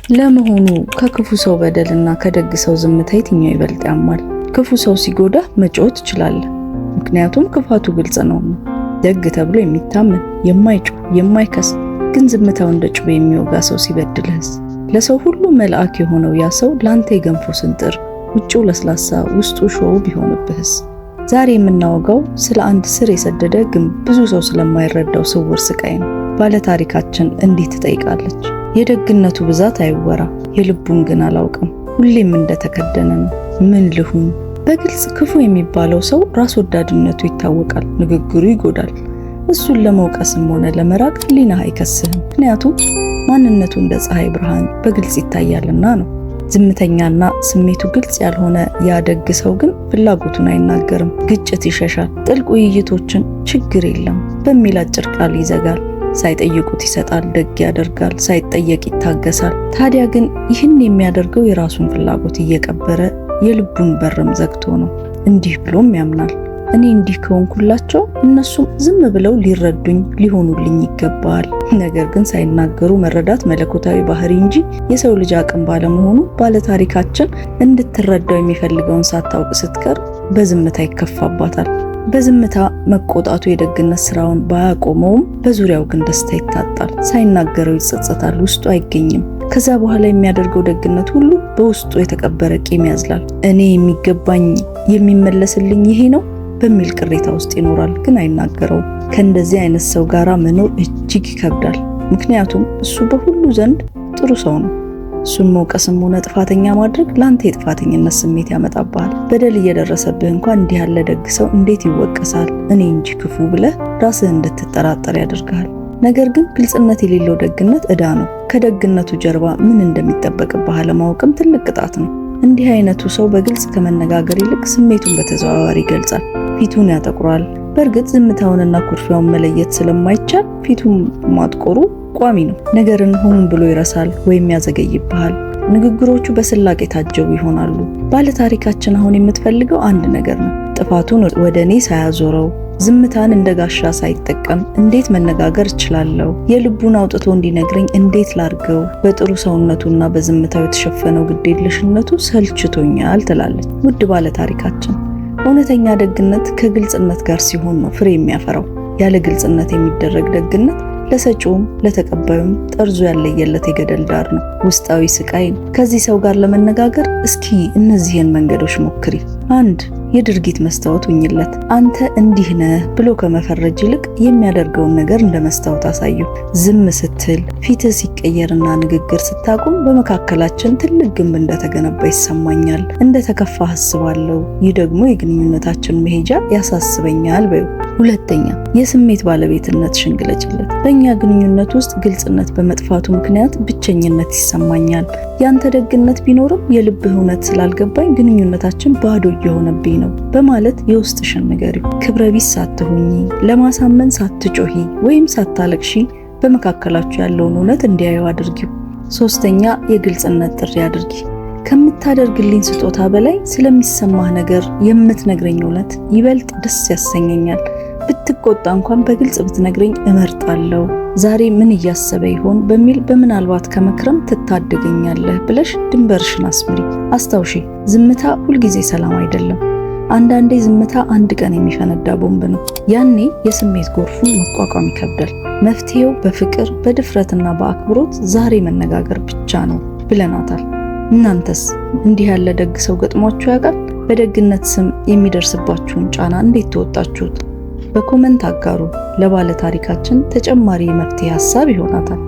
ለመሆኑ ከክፉ ሰው በደልና ከደግ ሰው ዝምታ የትኛው ይበልጥ ያማል? ክፉ ሰው ሲጎዳ መጮህ ትችላለህ፣ ምክንያቱም ክፋቱ ግልጽ ነውና። ደግ ተብሎ የሚታመን የማይጮህ የማይከስ ግን ዝምታው እንደ ጩቤ የሚወጋ ሰው ሲበድልህስ? ለሰው ሁሉ መልአክ የሆነው ያ ሰው ላንተ የገንፎ ስንጥር ውጭው ለስላሳ ውስጡ ሾው ቢሆንብህስ? ዛሬ የምናወጋው ስለ አንድ ስር የሰደደ ግን ብዙ ሰው ስለማይረዳው ስውር ስቃይ ነው። ባለታሪካችን እንዲህ ትጠይቃለች። የደግነቱ ብዛት አይወራ፣ የልቡን ግን አላውቅም። ሁሌም እንደተከደነ ነው። ምን ልሁን? በግልጽ ክፉ የሚባለው ሰው ራስ ወዳድነቱ ይታወቃል፣ ንግግሩ ይጎዳል። እሱን ለመውቀስም ሆነ ለመራቅ ሕሊናህ አይከስህም፣ ምክንያቱም ማንነቱ እንደ ፀሐይ ብርሃን በግልጽ ይታያልና ነው። ዝምተኛና ስሜቱ ግልጽ ያልሆነ ያ ደግ ሰው ግን ፍላጎቱን አይናገርም፣ ግጭት ይሸሻል፣ ጥልቅ ውይይቶችን ችግር የለም በሚል አጭር ቃል ይዘጋል። ሳይጠይቁት ይሰጣል፣ ደግ ያደርጋል፣ ሳይጠየቅ ይታገሳል። ታዲያ ግን ይህን የሚያደርገው የራሱን ፍላጎት እየቀበረ የልቡን በርም ዘግቶ ነው። እንዲህ ብሎም ያምናል፣ እኔ እንዲህ ከሆንኩላቸው እነሱም ዝም ብለው ሊረዱኝ ሊሆኑልኝ ይገባል። ነገር ግን ሳይናገሩ መረዳት መለኮታዊ ባህሪ እንጂ የሰው ልጅ አቅም ባለመሆኑ ባለታሪካችን እንድትረዳው የሚፈልገውን ሳታውቅ ስትቀር በዝምታ ይከፋባታል። በዝምታ መቆጣቱ የደግነት ስራውን ባያቆመውም በዙሪያው ግን ደስታ ይታጣል። ሳይናገረው ይጸጸታል፣ ውስጡ አይገኝም። ከዛ በኋላ የሚያደርገው ደግነት ሁሉ በውስጡ የተቀበረ ቂም ያዝላል። እኔ የሚገባኝ የሚመለስልኝ ይሄ ነው በሚል ቅሬታ ውስጥ ይኖራል፣ ግን አይናገረውም። ከእንደዚህ አይነት ሰው ጋራ መኖር እጅግ ይከብዳል። ምክንያቱም እሱ በሁሉ ዘንድ ጥሩ ሰው ነው። እሱን መውቀስም ሆነ ጥፋተኛ ማድረግ ላንተ የጥፋተኝነት ስሜት ያመጣብሃል። በደል እየደረሰብህ እንኳን እንዲህ ያለ ደግ ሰው እንዴት ይወቀሳል እኔ እንጂ ክፉ ብለህ ራስህ እንድትጠራጠር ያደርግሃል። ነገር ግን ግልጽነት የሌለው ደግነት ዕዳ ነው። ከደግነቱ ጀርባ ምን እንደሚጠበቅብህ አለማወቅም ትልቅ ቅጣት ነው። እንዲህ አይነቱ ሰው በግልጽ ከመነጋገር ይልቅ ስሜቱን በተዘዋዋሪ ይገልጻል። ፊቱን ያጠቁራል። በእርግጥ ዝምታውንና ኩርፊያውን መለየት ስለማይቻል ፊቱን ማጥቆሩ ቋሚ ነው። ነገርን ሆን ብሎ ይረሳል ወይም ያዘገይብሃል። ንግግሮቹ በስላቅ የታጀቡ ይሆናሉ። ባለታሪካችን አሁን የምትፈልገው አንድ ነገር ነው። ጥፋቱን ወደ እኔ ሳያዞረው፣ ዝምታን እንደ ጋሻ ሳይጠቀም እንዴት መነጋገር እችላለሁ? የልቡን አውጥቶ እንዲነግረኝ እንዴት ላርገው? በጥሩ ሰውነቱና በዝምታው የተሸፈነው ግዴለሽነቱ ሰልችቶኛል ትላለች። ውድ ባለታሪካችን፣ እውነተኛ ደግነት ከግልጽነት ጋር ሲሆን ነው ፍሬ የሚያፈራው። ያለ ግልጽነት የሚደረግ ደግነት ለሰጪውም ለተቀባዩም ጠርዙ ያለየለት የገደል ዳር ነው፣ ውስጣዊ ስቃይ ነው። ከዚህ ሰው ጋር ለመነጋገር እስኪ እነዚህን መንገዶች ሞክሪ። 1. የድርጊት መስታወት ሁኝለት። አንተ እንዲህ ነህ ብሎ ከመፈረጅ ይልቅ የሚያደርገውን ነገር እንደ መስታወት አሳዩ። ዝም ስትል፣ ፊትህ ሲቀየርና ንግግር ስታቆም በመካከላችን ትልቅ ግንብ እንደተገነባ ይሰማኛል፣ እንደተከፋህ አስባለሁ። ይህ ደግሞ የግንኙነታችን መሄጃ ያሳስበኛል በዩ። 2. የስሜት ባለቤትነት ሽንግለጭለት። በእኛ ግንኙነት ውስጥ ግልጽነት በመጥፋቱ ምክንያት ብቸኝነት ይሰማኛል። ያንተ ደግነት ቢኖርም የልብህ እውነት ስላልገባኝ ግንኙነታችን ባዶ እየሆነብኝ ነው በማለት የውስጥሽን ንገሪው። ክብረ ቢስ ሳትሆኚ፣ ለማሳመን ሳትጮሂ ወይም ሳታለቅሺ በመካከላችሁ ያለውን እውነት እንዲያዩ አድርጊው። 3. የግልጽነት ጥሪ አድርጊ። ከምታደርግልኝ ስጦታ በላይ ስለሚሰማህ ነገር የምትነግረኝ እውነት ይበልጥ ደስ ያሰኘኛል። ብትቆጣ እንኳን በግልጽ ብትነግረኝ እመርጣለሁ። ዛሬ ምን እያሰበ ይሆን በሚል በምናልባት ከመክረም ትታደገኛለህ ብለሽ ድንበርሽን አስምሪ። አስታውሺ፣ ዝምታ ሁልጊዜ ሰላም አይደለም። አንዳንዴ ዝምታ አንድ ቀን የሚፈነዳ ቦምብ ነው። ያኔ የስሜት ጎርፉን መቋቋም ይከብዳል። መፍትሄው በፍቅር በድፍረትና በአክብሮት ዛሬ መነጋገር ብቻ ነው ብለናታል። እናንተስ እንዲህ ያለ ደግ ሰው ገጥሟችሁ ያውቃል? በደግነት ስም የሚደርስባችሁን ጫና እንዴት ተወጣችሁት? በኮመንት አጋሩ። ለባለ ታሪካችን ተጨማሪ መፍትሄ ሐሳብ ይሆናታል።